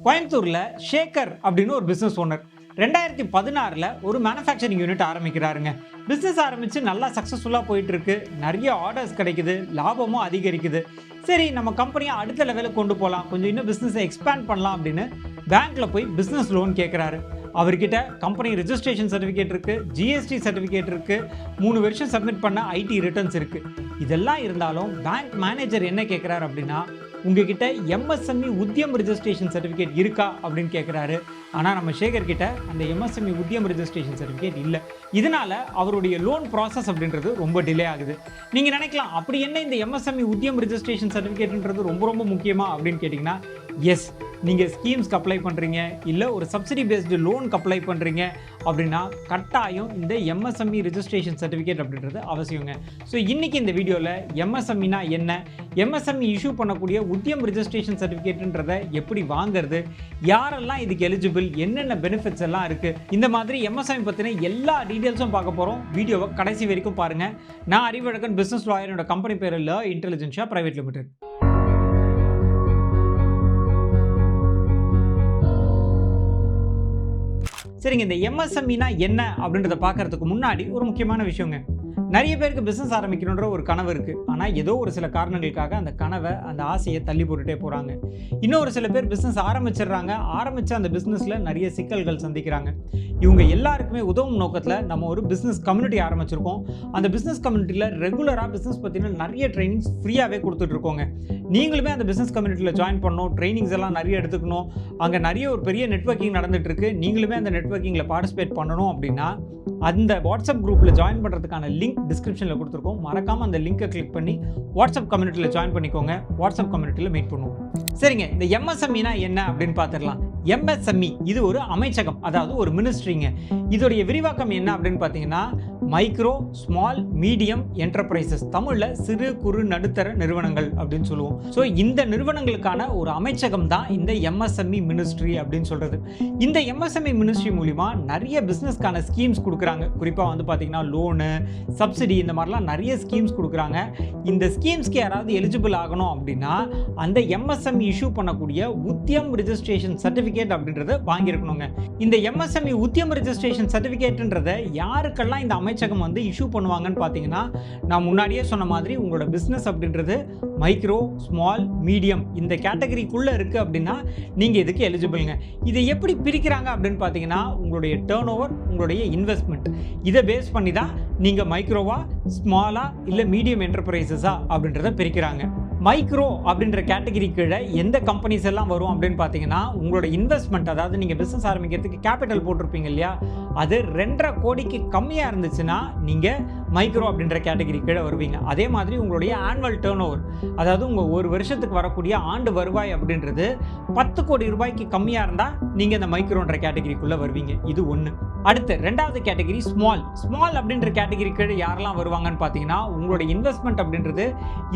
கோயம்புத்தூர்ல ஷேகர் அப்படின்னு ஒரு பிசினஸ் ஓனர் 2016ல் ஒரு மேனுஃபேக்சரிங் யூனிட் ஆரம்பிக்கிறாருங்க. பிஸ்னஸ் ஆரம்பித்து நல்லா சக்ஸஸ்ஃபுல்லாக போயிட்டுருக்கு, நிறைய ஆர்டர்ஸ் கிடைக்குது, லாபமும் அதிகரிக்குது. சரி, நம்ம கம்பெனியை அடுத்த லெவலுக்கு கொண்டு போகலாம், கொஞ்சம் இன்னும் பிஸ்னஸை எக்ஸ்பேண்ட் பண்ணலாம் அப்படின்னு பேங்க்கில் போய் பிஸ்னஸ் லோன் கேட்குறாரு. அவர்கிட்ட கம்பெனி ரெஜிஸ்ட்ரேஷன் சர்டிஃபிகேட் இருக்குது, ஜிஎஸ்டி சர்டிஃபிகேட் இருக்குது, 3 வருஷம் சப்மிட் பண்ண ஐடி ரிட்டர்ன்ஸ் இருக்குது. இதெல்லாம் இருந்தாலும் பேங்க் மேனேஜர் என்ன கேட்குறாரு அப்படின்னா, உங்ககிட்ட எம்எஸ்எம்இ உத்தியம் ரெஜிஸ்ட்ரேஷன் சர்டிஃபிகேட் இருக்கா அப்படின்னு கேட்குறாரு. ஆனால் நம்ம சேகர் கிட்ட அந்த எம்எஸ்எம்இ உத்தியம் ரெஜிஸ்ட்ரேஷன் சர்டிஃபிகேட் இல்லை. இதனால அவருடைய லோன் ப்ராசஸ் அப்படின்றது ரொம்ப டிலே ஆகுது. நீங்கள் நினைக்கலாம், அப்படி என்ன இந்த எம்எஸ்எம்இ உத்தியம் ரெஜிஸ்ட்ரேஷன் சர்டிஃபிகேட்ன்றது ரொம்ப ரொம்ப முக்கியமா அப்படின்னு கேட்டிங்கன்னா, எஸ், நீங்கள் ஸ்கீம்ஸ்க்கு அப்ளை பண்ணுறீங்க, இல்லை ஒரு சப்சிடி பேஸ்டு லோனுக்கு அப்ளை பண்ணுறீங்க அப்படின்னா கட்டாயம் இந்த எம்எஸ்எம்இ ரெஜிஸ்ட்ரேஷன் சர்டிஃபிகேட் அப்படின்றது அவசியங்க. ஸோ இன்றைக்கி இந்த வீடியோவில் எம்எஸ்எம்இனா என்ன, எம்எஸ்எம்இ இஷ்யூ பண்ணக்கூடிய உத்தியம் ரெஜிஸ்ட்ரேஷன் சர்டிஃபிகேட்ன்றதை எப்படி வாங்குறது, யாரெல்லாம் இதுக்கு எலிஜிபிள், என்னென்ன பெனிஃபிட்ஸ் எல்லாம் இருக்குது, இந்த மாதிரி எம்எஸ்எம்இ பற்றின எல்லா டீட்டெயில்ஸும் பார்க்க போகிறோம். வீடியோவை கடைசி வரைக்கும் பாருங்கள். நான் அறிவழகன், பிஸ்னஸ் லாயர். என்னோட கம்பெனி பேர் இன்டெலிஜென்ஷியா பிரைவேட் லிமிடெட். சரிங்க, இந்த எம்எஸ்எம்இனா என்ன அப்படின்றத பார்க்கறதுக்கு முன்னாடி ஒரு முக்கியமான விஷயங்க. நிறைய பேருக்கு பிஸ்னஸ் ஆரம்பிக்கணுன்ற ஒரு கனவு இருக்குது. ஆனால் ஏதோ ஒரு சில காரணங்களுக்காக அந்த கனவை, அந்த ஆசையை தள்ளி போட்டுகிட்டே போகிறாங்க. இன்னொரு சில பேர் பிஸ்னஸ் ஆரம்பிச்சிடுறாங்க, ஆரம்பித்த அந்த பிஸ்னஸில் நிறைய சிக்கல்கள் சந்திக்கிறாங்க. இவங்க எல்லாருக்குமே உதவும் நோக்கத்தில் நம்ம ஒரு பிஸ்னஸ் கம்யூனிட்டி ஆரம்பிச்சிருக்கோம். அந்த பிஸ்னஸ் கம்யூனிட்டியில் ரெகுலராக பிஸ்னஸ் பற்றின நிறைய ட்ரைனிங்ஸ் ஃப்ரீயாகவே கொடுத்துட்ருக்கோங்க. நீங்களுமே அந்த பிஸ்னஸ் கம்யூனிட்டியில் ஜாயின் பண்ணணும், ட்ரைனிங்ஸ் எல்லாம் நிறைய எடுத்துக்கணும். அங்கே நிறைய ஒரு பெரிய நெட்வொர்க்கிங் நடந்துகிட்ருக்கு. நீங்களுமே அந்த நெட்வொர்க்கிங்கில் பார்ட்டிசிபேட் பண்ணணும் அப்படின்னா அந்த வாட்ஸ்அப் குரூப்பில் ஜாயின் பண்ணுறதுக்கான லிங்க் டிஸ்கிரிப்ஷனில் கொடுத்துருக்கோம். மறக்காமல் அந்த லிங்கை கிளிக் பண்ணி வாட்ஸ்அப் கம்யூனிட்டியில் ஜாயின் பண்ணிக்கோங்க. வாட்ஸ்அப் கம்யூனிட்டியில் மீட் பண்ணுவோம். சரிங்க, இந்த எம்எஸ்எம்இனா என்ன அப்படின்னு பார்த்துடலாம். எம்எஸ்எம்இ இது ஒரு அமைச்சகம், அதாவது ஒரு மினிஸ்ட்ரிங்க. இதோடைய விரிவாக்கம் என்ன அப்படின்னு பார்த்தீங்கன்னா, மைக்ரோ ஸ்மால் மீடியம் என்டர்பிரைசஸ், தமிழில் சிறு குறு நடுத்தர நிறுவனங்கள் அப்படின்னு சொல்லுவோம். ஸோ இந்த நிறுவனங்களுக்கான ஒரு அமைச்சகம் தான் இந்த எம்எஸ்எம்இ மினிஸ்ட்ரி அப்படின்னு சொல்கிறது. இந்த எம்எஸ்எம்இ மினிஸ்ட்ரி மூலிமா நிறைய பிஸ்னஸ்க்கான ஸ்கீம்ஸ் கொடுக்குறாங்க. குறிப்பாக வந்து பார்த்தீங்கன்னா லோனு, சப்சிடி, இந்த மாதிரிலாம் நிறைய ஸ்கீம்ஸ் கொடுக்குறாங்க. இந்த ஸ்கீம்ஸ்க்கு யாராவது எலிஜிபிள் ஆகணும் அப்படின்னா அந்த எம்எஸ்எம்இ இஷ்யூ பண்ணக்கூடிய உத்தியம் ரெஜிஸ்ட்ரேஷன் சர்டிஃபிகேட் அப்படின்றத வாங்கியிருக்கணுங்க. இந்த எம்எஸ்எம்இ உத்தியம் ரெஜிஸ்ட்ரேஷன் சர்டிஃபிகேட்ன்றதை யாருக்கெல்லாம் இந்த அமைச்சகம் வந்து இஷ்யூ பண்ணுவாங்கன்னு பார்த்தீங்கன்னா, நான் முன்னாடியே சொன்ன மாதிரி உங்களோட பிஸ்னஸ் அப்படின்றது மைக்ரோ ஸ்மால் மீடியம் இந்த கேட்டகரிக்குள்ளே இருக்குது அப்படின்னா நீங்கள் இதுக்கு எலிஜிபிள்ங்க. இதை எப்படி பிரிக்கிறாங்க அப்படின்னு பார்த்தீங்கன்னா, உங்களுடைய டர்ன் ஓவர், உங்களுடைய இன்வெஸ்ட்மெண்ட், இதை பேஸ் பண்ணி தான் நீங்கள் மைக்ரோவா, ஸ்மாலா, இல்லை மீடியம் என்டர்பிரைசஸா அப்படின்றத பிரிக்கிறாங்க. மைக்ரோ அப்படின்ற கேட்டகரி கீழே எந்த கம்பெனிஸ் எல்லாம் வரும் அப்படின்னு பார்த்தீங்கன்னா, உங்களோட இன்வெஸ்ட்மெண்ட், அதாவது நீங்கள் பிஸ்னஸ் ஆரம்பிக்கிறதுக்கு கேபிட்டல் போட்டிருப்பீங்க இல்லையா, அது 2.5 கோடிக்கு கம்மியாக இருந்துச்சுன்னா நீங்கள் மைக்ரோ அப்படின்ற கேட்டகரி கீழே வருவீங்க. அதே மாதிரி உங்களுடைய ஆனுவல் டர்ன் ஓவர், அதாவது உங்கள் ஒரு வருஷத்துக்கு வரக்கூடிய ஆண்டு வருவாய் அப்படின்றது 10 கோடி ரூபாய்க்கு கம்மியாக இருந்தால் நீங்கள் இந்த மைக்ரோன்ற கேட்டகரிக்குள்ளே வருவீங்க. இது ஒன்று. அடுத்து 2வது கேட்டகரி ஸ்மால். ஸ்மால் அப்படின்ற கேட்டகரி கீழே யாரெல்லாம் வருவாங்கன்னு பார்த்தீங்கன்னா, உங்களுடைய இன்வெஸ்ட்மெண்ட் அப்படின்றது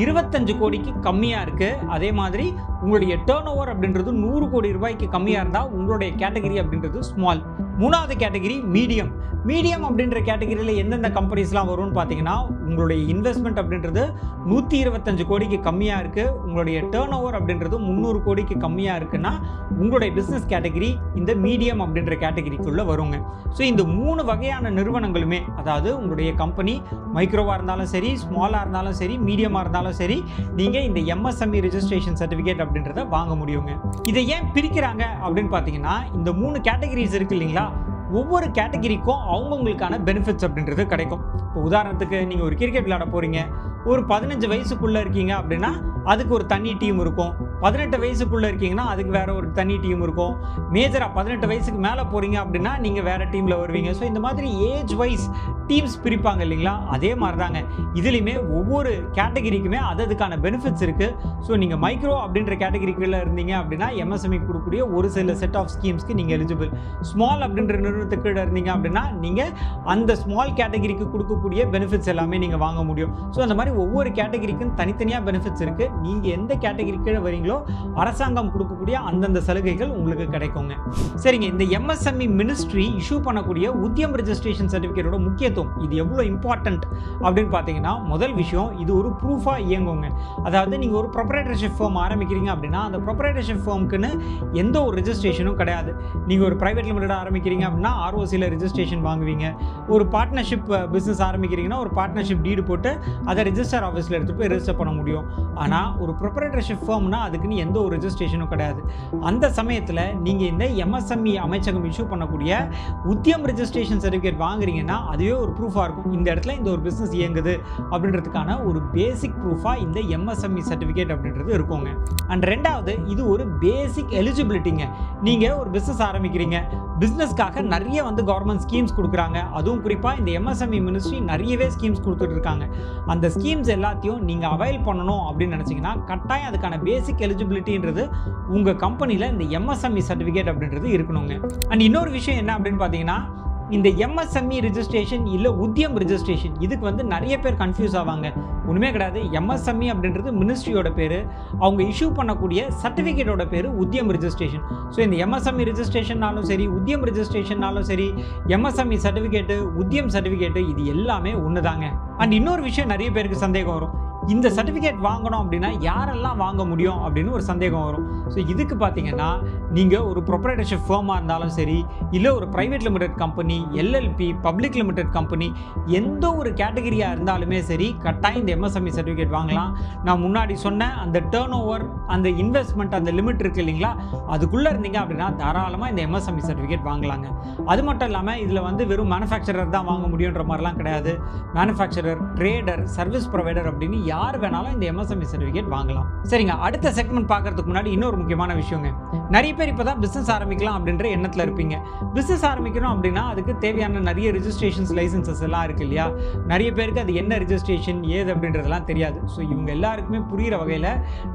25 கோடிக்கு கம்மியாக இருக்குது. அதே மாதிரி உங்களுடைய டர்ன் ஓவர் அப்படின்றது 100 கோடி ரூபாய்க்கு கம்மியாக இருந்தால் உங்களுடைய கேட்டகரி அப்படின்றது ஸ்மால். 3வது கேட்டகரி மீடியம். மீடியம் அப்படின்ற கேட்டகரியில் எந்தெந்த கம்பெனிஸ்லாம் வரும்னு பார்த்தீங்கன்னா, உங்களுடைய இன்வெஸ்ட்மெண்ட் அப்படின்றது 125 கோடிக்கு கம்மியாக இருக்குது, உங்களுடைய டர்ன் ஓவர் அப்படின்றது 300 கோடிக்கு கம்மியாக இருக்குன்னா உங்களுடைய பிஸ்னஸ் கேட்டகரி இந்த மீடியம் அப்படின்ற கேட்டகரிக்குள்ளே வருங்க. ஸோ இந்த 3 வகையான நிறுவனங்களுமே, அதாவது உங்களுடைய கம்பெனி மைக்ரோவாக இருந்தாலும் சரி, ஸ்மாலாக இருந்தாலும் சரி, மீடியமாக இருந்தாலும் சரி, நீங்கள் இந்த எம்எஸ்எம்இ ரெஜிஸ்ட்ரேஷன் சர்டிஃபிகேட் அப்படின்றத வாங்க முடியுங்க. இதை ஏன் பிரிக்கிறாங்க அப்படின்னு பார்த்தீங்கன்னா, இந்த 3 கேட்டகரிஸ் இருக்கு இல்லைங்களா, ஒவ்வொரு கேட்டகரிக்கும் அவங்கவுங்களுக்கான பெனிஃபிட்ஸ் அப்படின்றது கிடைக்கும். இப்போ உதாரணத்துக்கு நீங்கள் ஒரு கிரிக்கெட் விளையாட போகிறீங்க, ஒரு 15 வயசுக்குள்ளே இருக்கீங்க அப்படின்னா அதுக்கு ஒரு தனி டீம் இருக்கும். 18 வயசுக்குள்ளே இருக்கீங்கன்னா அதுக்கு வேறு ஒரு தனி டீம் இருக்கும். மேஜராக 18 வயசுக்கு மேலே போகிறீங்க அப்படின்னா நீங்கள் வேறு டீமில் வருவீங்க. ஸோ இந்த மாதிரி ஏஜ் வைஸ் டீம்ஸ் பிரிப்பாங்க இல்லைங்களா, அதே மாதிரி தாங்க இதுலேயுமே ஒவ்வொரு கேட்டகரிக்குமே அதுக்கான பெனிஃபிட்ஸ் இருக்குது. ஸோ நீங்கள் மைக்ரோ அப்படின்ற கேட்டகரிக்குள்ளே இருந்தீங்க அப்படின்னா எம்எஸ்எம்இ கொடுக்கக்கூடிய ஒரு சில செட் ஆஃப் ஸ்கீம்ஸ்க்கு நீங்கள் எலிஜிபிள். ஸ்மால் அப்படின்ற நிறுவனத்துக்கு கீழே இருந்தீங்க அப்படின்னா நீங்கள் அந்த ஸ்மால் கேட்டகரிக்கு கொடுக்கக்கூடிய பெனிஃபிட்ஸ் எல்லாமே நீங்கள் வாங்க முடியும். ஸோ அந்த மாதிரி ஒவ்வொரு கேட்டகரிக்கும் தனித்தனியாக பெனிஃபிட்ஸ் இருக்குது. நீங்கள் எந்த கேட்டகரி கீழே வரீங்களோ பண்ணுறீங்களோ அரசாங்கம் கொடுக்கக்கூடிய அந்தந்த சலுகைகள் உங்களுக்கு கிடைக்குங்க. சரிங்க, இந்த MSME மினிஸ்ட்ரி இஷ்யூ பண்ணக்கூடிய உத்தியம் ரெஜிஸ்ட்ரேஷன் சர்டிஃபிகேட்டோட முக்கியத்துவம் இது எவ்வளோ இம்பார்ட்டன்ட் அப்படின்னு பார்த்தீங்கன்னா, முதல் விஷயம் இது ஒரு ப்ரூஃபாக இயங்குங்க. அதாவது நீங்கள் ஒரு ப்ரொப்ரைட்டர்ஷிப் ஃபார்ம் ஆரம்பிக்கிறீங்க அப்படின்னா அந்த ப்ரொப்ரைட்டர்ஷிப் ஃபார்முக்குன்னு எந்த ஒரு ரெஜிஸ்ட்ரேஷனும் கிடையாது. நீங்கள் ஒரு ப்ரைவேட் லிமிடெட் ஆரம்பிக்கிறீங்க அப்படின்னா ROCயில் ரெஜிஸ்ட்ரேஷன் வாங்குவீங்க. ஒரு பார்ட்னர்ஷிப் பிஸ்னஸ் ஆரம்பிக்கிறீங்கன்னா ஒரு பார்ட்னர்ஷிப் டீடு போட்டு அதை ரெஜிஸ்டர் ஆஃபீஸில் எடுத்துகிட்டு போய் ரெஜிஸ்டர் பண்ண முடியும். ஆனால் ஒரு ப்ரொப்ரைட்டர்ஷிப் ஃபார்ம்னா அதுக்குன்னு எந்த ஒரு ரெஜிஸ்ட்ரேஷனும் கிடையாது. அந்த சமயத்தில் நீங்கள் இந்த MSME அமைச்சகம் இஷ்யூ பண்ணக்கூடிய உத்தியம் ரெஜிஸ்ட்ரேஷன் சர்டிஃபிகேட் வாங்குறீங்கன்னா அதுவே ஒரு ப்ரூஃபாக இருக்கும். இந்த இடத்துல இந்த ஒரு பிஸ்னஸ் இயங்குது அப்படின்றதுக்கான ஒரு பேசிக் ப்ரூஃபாக இந்த MSME சர்டிஃபிகேட் அப்படின்றது இருக்குங்க. அண்ட் ரெண்டாவது, இது ஒரு பேசிக் எலிஜிபிலிட்டிங்க. நீங்கள் ஒரு பிஸ்னஸ் ஆரம்பிக்கிறீங்க, பிஸ்னஸ்க்காக நிறைய கவர்மெண்ட் ஸ்கீம்ஸ் கொடுக்குறாங்க. அதுவும் குறிப்பாக இந்த MSME மினிஸ்ட்ரி நிறையவே ஸ்கீம்ஸ் கொடுத்துட்டு இருக்காங்க. அந்த ஸ்கீம்ஸ் எல்லாத்தையும் நீங்கள் அவைல் பண்ணணும் அப்படின்னு நினச்சிங்கன்னா கட்டாயம் அதுக்கான பேசிக் எலிஜிபிலிட்டின்றது உங்கள் கம்பெனியில் இந்த MSME சர்டிஃபிகேட் அப்படின்றது இருக்கணுங்க. அண்ட் இன்னொரு விஷயம் என்ன அப்படின்னு பார்த்தீங்கன்னா, இந்த MSME ரெஜிஸ்ட்ரேஷன் இல்லை உத்தியம் ரெஜிஸ்ட்ரேஷன் இதுக்கு நிறைய பேர் கன்ஃபியூஸ் ஆவாங்க. ஒன்றுமே கிடையாது. MSME அப்படின்றது மினிஸ்ட்ரியோட பேர், அவங்க இஷ்யூ பண்ணக்கூடிய சர்டிஃபிகேட்டோட பேர் உத்தியம் ரெஜிஸ்ட்ரேஷன். ஸோ இந்த MSME ரெஜிஸ்ட்ரேஷன்னாலும் சரி, உத்தியம் ரெஜிஸ்ட்ரேஷன்னாலும் சரி, MSME சர்டிஃபிகேட்டு, உத்தியம் சர்டிஃபிகேட்டு இது எல்லாமே ஒன்று தாங்க. அண்ட் இன்னொரு விஷயம் நிறைய பேருக்கு சந்தேகம் வரும், இந்த சர்டிஃபிகேட் வாங்கணும் அப்படின்னா யாரெல்லாம் வாங்க முடியும் அப்படின்னு ஒரு சந்தேகம் வரும். ஸோ இதுக்கு பார்த்தீங்கன்னா நீங்கள் ஒரு ப்ரொப்ரைட்டர்ஷிப் ஃபார்மாக இருந்தாலும் சரி, இல்லை ஒரு private limited company, LLP, public limited company, எந்த ஒரு கேட்டகரியாக இருந்தாலுமே சரி கட்டாயம் இந்த MSME சர்டிஃபிகேட் வாங்கலாம். நான் முன்னாடி சொன்ன அந்த டர்ன் ஓவர், அந்த இன்வெஸ்ட்மெண்ட், அந்த லிமிட் இருக்குது இல்லைங்களா, அதுக்குள்ளே இருந்தீங்க அப்படின்னா தாராளமாக இந்த MSME சர்டிஃபிகேட் வாங்கலாங்க. அது மட்டும் இல்லாமல் இதில் வெறும் மேனுஃபேக்சரர் தான் வாங்க முடியுன்ற மாதிரிலாம் கிடையாது. மேனுஃபேக்சரர், ட்ரேடர், சர்வீஸ் ப்ரொவைடர் அப்படின்னு யார் வேணாலும் இந்த MSME சர்டிஃபிகேட் வாங்கலாம். சரிங்க, அடுத்த செக்மெண்ட் பார்க்கறதுக்கு முன்னாடி இன்னொரு முக்கியமான விஷயங்க. நிறைய பேர் இப்போ தான் பிஸ்னஸ் ஆரம்பிக்கலாம் அப்படின்ற எண்ணத்தில் இருப்பீங்க. பிஸ்னஸ் ஆரம்பிக்கணும் அப்படின்னா அதுக்கு தேவையான நிறைய ரெஜிஸ்ட்ரேஷன்ஸ், லைசன்சஸ் எல்லாம் இருக்குது இல்லையா. நிறைய பேருக்கு அது என்ன ரெஜிஸ்ட்ரேஷன் ஏது அப்படின்றதெல்லாம் தெரியாது. ஸோ இவங்க எல்லாருக்குமே புரிகிற வகையில்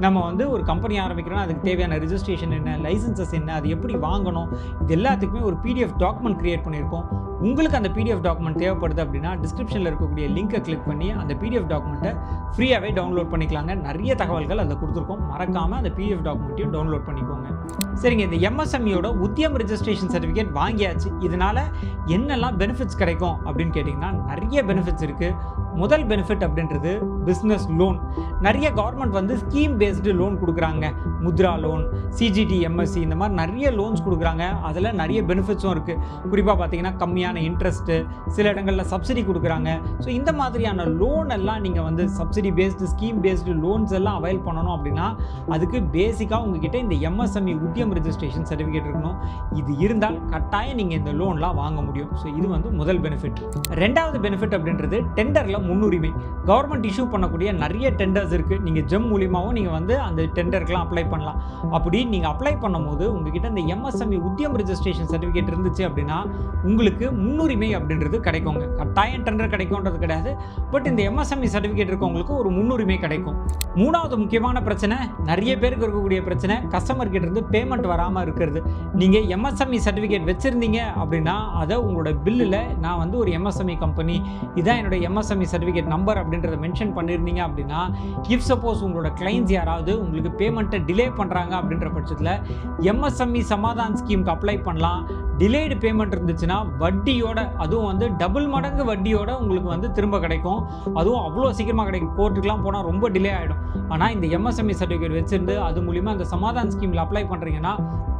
நம்ம ஒரு கம்பெனி ஆரம்பிக்கிறோன்னா அதுக்கு தேவையான ரெஜிஸ்ட்ரேஷன் என்ன, லைசன்சஸ் என்ன, அது எப்படி வாங்கணும், இது எல்லாத்துக்குமே ஒரு PDF டாக்குமெண்ட் கிரியேட் பண்ணியிருக்கோம். உங்களுக்கு அந்த PDF டாக்குமெண்ட் தேவைப்படுது அப்படின்னா டிஸ்கிரிப்ஷனில் இருக்கக்கூடிய லிங்கை கிளிக் பண்ணி அந்த PDF டாக்குமெண்ட்டை ஃப்ரீயாகவே டவுன்லோட் பண்ணிக்கலாங்க. நிறைய தகவல்கள் அதில் கொடுத்துருக்கோம். மறக்காமல் அந்த PDF டாக்குமெண்ட்டையும் டவுன்லோட் பண்ணிக்கோங்க. சரிங்க, இந்த MSMEயோட உத்தியம் ரெஜிஸ்ட்ரேஷன் சர்டிஃபிகேட் வாங்கியாச்சு. இதனால் என்னெல்லாம் பெனிஃபிட்ஸ் கிடைக்கும் அப்படின்னு கேட்டிங்கன்னா நிறைய பெனிஃபிட்ஸ் இருக்குது. முதல் பெனிஃபிட் அப்படின்றது பிஸ்னஸ் லோன். நிறைய கவர்மெண்ட் ஸ்கீம் பேஸ்டு லோன் கொடுக்குறாங்க. முத்ரா லோன், CGT, MSE இந்த மாதிரி நிறைய லோன்ஸ் கொடுக்குறாங்க. அதில் நிறைய பெனிஃபிட்ஸும் இருக்குது. குறிப்பாக பார்த்தீங்கன்னா கம்மியான இன்ட்ரெஸ்ட்டு, சில இடங்களில் சப்சிடி கொடுக்குறாங்க. ஸோ இந்த மாதிரியான லோன் எல்லாம் நீங்கள் subsidy based, scheme based loans எல்லாம் அவைல் பண்ணணும் அப்படின்னா அதுக்கு பேசிக்காக உங்ககிட்ட இந்த MSME உத்தியம் ரெஜிஸ்ட்ரேஷன் சர்டிஃபிகேட் இருக்கணும். இது இருந்தால் கட்டாயம் நீங்கள் இந்த லோன்லாம் வாங்க முடியும். ஸோ இது முதல் பெனிஃபிட். ரெண்டாவது பெனிஃபிட் அப்படின்றது டெண்டரில் முன்னுரிமை. கவர்மெண்ட் இஷ்யூ பண்ணக்கூடிய நிறைய டெண்டர்ஸ் இருக்குது. நீங்கள் ஜெம் மூலியமாகவும் நீங்கள் அந்த டெண்டருக்குலாம் அப்ளை பண்ணலாம். அப்படி நீங்கள் அப்ளை பண்ணும்போது உங்ககிட்ட இந்த MSME உத்தியம் ரெஜிஸ்ட்ரேஷன் சர்டிஃபிகேட் இருந்துச்சு அப்படின்னா உங்களுக்கு முன்னுரிமை அப்படின்றது கிடைக்குங்க. கட்டாயம் டெண்டர் கிடைக்கும்ன்றது கிடையாது, பட் இந்த MSME சர்டிஃபிகேட் இருக்கவங்களுக்கு ஒரு முன்னுரிமை கிடைக்கும். மூணாவது முக்கியமான பிரச்சனை, நிறைய பேருக்கு இருக்கக்கூடிய பிரச்சனை, கஸ்டமர் கிட்ட இருந்து பேமெண்ட் வராமல் இருக்கிறது. நீங்கள் MSME சர்டிஃபிகேட் வச்சுருந்தீங்க அப்படின்னா அதை உங்களோட பில்லில் நான் ஒரு MSME கம்பெனி, இதான் என்னோட MSME சர்டிஃபிகேட் நம்பர் அப்படின்றத மென்ஷன் பண்ணியிருந்தீங்க அப்படின்னா இஃப் சப்போஸ் உங்களோட கிளைண்ட்ஸ் யாராவது உங்களுக்கு பேமெண்ட்டை டிலே பண்ணுறாங்க அப்படின்ற பட்சத்தில் MSME சமாதான் ஸ்கீமுக்கு அப்ளை பண்ணலாம். டிலேடு பேமெண்ட் இருந்துச்சுன்னா வட்டியோட, அதுவும் டபுள் மடங்கு வட்டியோட உங்களுக்கு திரும்ப கிடைக்கும். அதுவும் அவ்வளோ சீக்கிரமாக கிடைக்கும். கோர்ட்டுக்கெலாம் போனால் ரொம்ப டிலே ஆகிடும். ஆனால் இந்த MSME சர்டிஃபிகேட் வச்சுருந்து அது மூலிமா அந்த சமாதான் ஸ்கீமில் அப்ளை பண்ணுறீங்கன்னா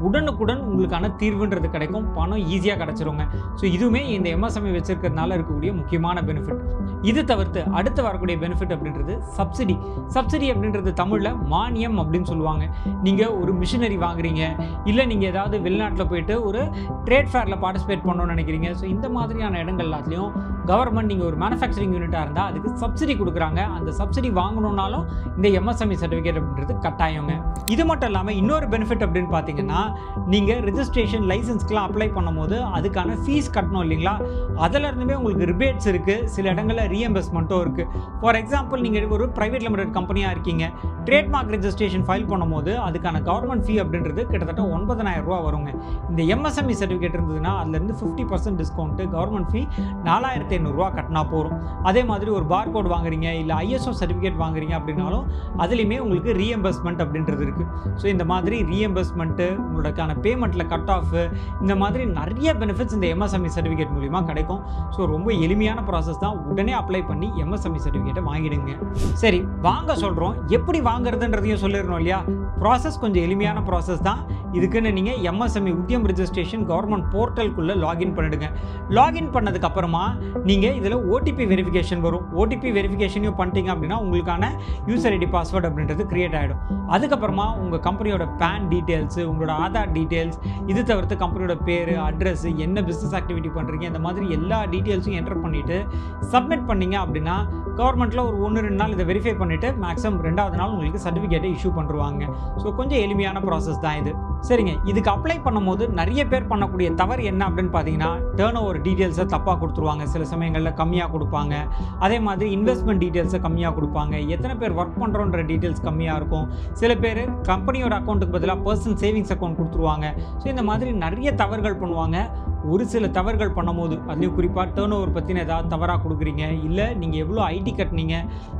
உடனுக்குடன் உங்களுக்கான தீர்வுன்றது கிடைக்கும். பணம் ஈஸியாக கிடச்சிருங்க. ஸோ இதுவுமே இந்த MSME வச்சிருக்கிறதுனால இருக்கக்கூடிய முக்கியமான பெனிஃபிட். இது தவிர்த்து அடுத்து வரக்கூடிய பெனிஃபிட் அப்படின்றது சப்சிடி. சப்சிடி அப்படின்றது தமிழில் மானியம் அப்படின்னு சொல்லுவாங்க. நீங்கள் ஒரு மிஷினரி வாங்குறீங்க, இல்லை நீங்கள் ஏதாவது வெளிநாட்டில் போயிட்டு ஒரு ட்ரேட் ஃபேரில் பார்ட்டிசிபேட் பண்ணணும்னு நினைக்கிறீங்க. ஸோ இந்த மாதிரியான இடங்கள் எல்லாத்துலேயும் கவர்மெண்ட் நீங்கள் ஒரு மேனுஃபேக்சரிங் யூனிட்டாக இருந்தால் அதுக்கு சப்சிடி கொடுக்குறாங்க. அந்த சப்சிடி வாங்கணுன்னாலும் இந்த MSME சர்டிஃபிகேட் அப்படின்றது கட்டாயங்க. இது மட்டும் இல்லாமல் இன்னொரு பெனிஃபிட் அப்படின்னு பார்த்தீங்கன்னா, நீங்கள் ரிஜிஸ்ட்ரேஷன் லைசன்ஸ்க்குலாம் அப்ளை பண்ணும்போது அதுக்கான ஃபீஸ் கட்டணும் இல்லைங்களா, அதிலிருந்துமே உங்களுக்கு ரிபேட்ஸ் இருக்குது. சில இடங்களில் ரீஎம்பர்ஸ்மெண்ட்டும் இருக்குது. ஃபார் எக்ஸாம்பிள் நீங்கள் ஒரு ப்ரைவேட் லிமிடெட் கம்பெனியாக இருக்கீங்க, ட்ரேட்மார்க் ரெஜிஸ்ட்ரேஷன் ஃபைல் பண்ணும்போது அதுக்கான கவர்மெண்ட் ஃபீ அப்படின்றது கிட்டத்தட்ட 9,000 ரூபா வருங்க. இந்த MSME சர்டிஃபிகேட் இருந்ததுன்னா அதுலேருந்து 50% டிஸ்கவுண்ட்டு, கவர்மெண்ட் ஃபீ 4,800 ரூ. 1500 கட்டினா போதும். அதே மாதிரி ஒரு பார் கோட் வாங்குறீங்க, இல்லை ஐஎஸ்ஓ சர்டிஃபிகேட் வாங்குறீங்க அப்படின்னாலும் அதுலேயுமே உங்களுக்கு ரீஎம்பர்ஸ்மெண்ட் அப்படின்றது இருக்குது. ஸோ இந்த மாதிரி ரீஎம்பர்ஸ்மெண்ட்டு, உங்களுக்கான பேமெண்ட்டில் கட் ஆஃப், இந்த மாதிரி நிறைய பெனிஃபிட்ஸ் இந்த எம்எஸ்எம்இ சர்டிஃபிகேட் மூலிமா கிடைக்கும். ஸோ ரொம்ப எளிமையான ப்ராசஸ் தான். உடனே அப்ளை பண்ணி எம்எஸ்எம்இ சர்டிஃபிகேட்டை வாங்கிடுங்க. சரி, வாங்க சொல்கிறோம், எப்படி வாங்குறதுன்றதையும் சொல்லிடணும் இல்லையா? ப்ராசஸ் கொஞ்சம் எளிமையான ப்ராசஸ் தான். இதுக்குன்னு நீங்கள் எம்எஸ்எம்இ உத்தியம் ரிஜிஸ்ட்ரேஷன் கவர்மெண்ட் போர்ட்டலுக்குள்ளே லாகின் பண்ணிடுங்க. லாகின் பண்ணதுக்கப்புறமா நீங்கள் இதில் ஓடிபி வெரிஃபிகேஷன் வரும். ஓடிபி வெரிஃபிகேஷனையும் பண்ணிட்டீங்க அப்படின்னா உங்களுக்கான யூசர் ஐடி பாஸ்வேர்டு அப்படின்றது கிரியேட் ஆகிடும். அதுக்கப்புறமா உங்கள் கம்பெனியோட பேன் டீட்டெயில்ஸு, உங்களோட ஆதார் டீட்டெயில்ஸ், இது தவிர்த்து கம்பெனியோட பேர், அட்ரஸ், என்ன பிஸ்னஸ் ஆக்டிவிட்டி பண்ணுறீங்க, இந்த மாதிரி எல்லா டீட்டெயில்ஸும் என்டர் பண்ணிவிட்டு சப்மிட் பண்ணீங்க அப்படின்னா கவர்மெண்ட்டில் ஒரு 1-2 நாள் இதை வெரிஃபை பண்ணிவிட்டு மேக்ஸிமம் 2வது நாள் உங்களுக்கு சர்டிஃபிகேட்டை இஷ்யூ பண்ணுவாங்க. ஸோ கொஞ்சம் எளிமையான ப்ராசஸ் தான் இது. சரிங்க, இதுக்கு அப்ளை பண்ணும்போது நிறைய பேர் பண்ணக்கூடிய தவறு என்ன அப்படின்னு பார்த்தீங்கன்னா, டேர்ன் ஓவர் டீட்டெயில்ஸை தப்பாக கொடுத்துருவாங்க. சில சமயங்களில் கம்மியாக கொடுப்பாங்க. அதே மாதிரி இன்வெஸ்ட்மெண்ட் டீட்டெயில்ஸை கம்மியாக கொடுப்பாங்க. எத்தனை பேர் ஒர்க் பண்ணுறோன்ற டீட்டெயில்ஸ் கம்மியாக இருக்கும். சில பேர் கம்பெனியோட அக்கௌண்ட்டுக்கு பதிலாக பர்சனல் சேவிங்ஸ் அக்கௌண்ட் கொடுத்துருவாங்க. ஸோ இந்த மாதிரி நிறைய தவறுகள் பண்ணுவாங்க. ஒரு சில தவறுகள் பண்ணும்போது, அதுலேயும் குறிப்பாக டேர்ன் ஓவர் பற்றின ஏதாவது தவறாக கொடுக்குறீங்க, இல்லை நீங்கள் எவ்வளோ ஐடி கட்டினீங்க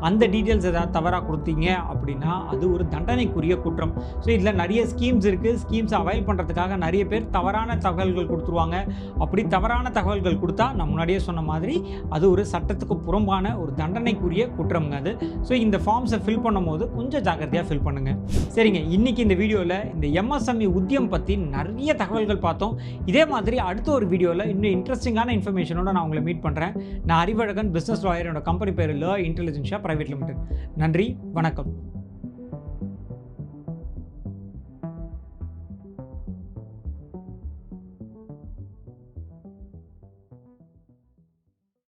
அந்த டீட்டெயில்ஸ் ஏதாவது தவறாக கொடுத்தீங்க அப்படின்னா அது ஒரு தண்டனைக்குரிய குற்றம். ஸோ இதில் நிறைய ஸ்கீம்ஸ் இருக்குது. ஸ்கீம்ஸை அவைல் பண்ணுறதுக்காக நிறைய பேர் தவறான தகவல்கள் கொடுத்துருவாங்க. அப்படி தவறான தகவல்கள் கொடுத்தா நான் முன்னாடியே சொன்ன மாதிரி அது ஒரு சட்டத்துக்கு புறம்பான ஒரு தண்டனைக்குரிய குற்றம்ங்க அது. ஸோ இந்த ஃபார்ம்ஸை ஃபில் பண்ணும்போது கொஞ்சம் ஜாக்கிரதையாக ஃபில் பண்ணுங்கள். சரிங்க, இன்றைக்கி இந்த வீடியோவில் இந்த எம்எஸ்எம்இ உத்தியம் பற்றி நிறைய தகவல்கள் பார்த்தோம். இதே மாதிரி அடுத்த ஒரு வீடியோவில் இன்னும் இன்ட்ரெஸ்டிங்கான இன்ஃபர்மேஷனோட நான் உங்களை மீட் பண்ணுறேன். நான் அறிவழகன், பிஸ்னஸ் லாயர். என்னோட கம்பெனி பேர் ல இன்டெலிஜென்ஷியா பிரைவேட் லிமிடெட். நன்றி, வணக்கம்.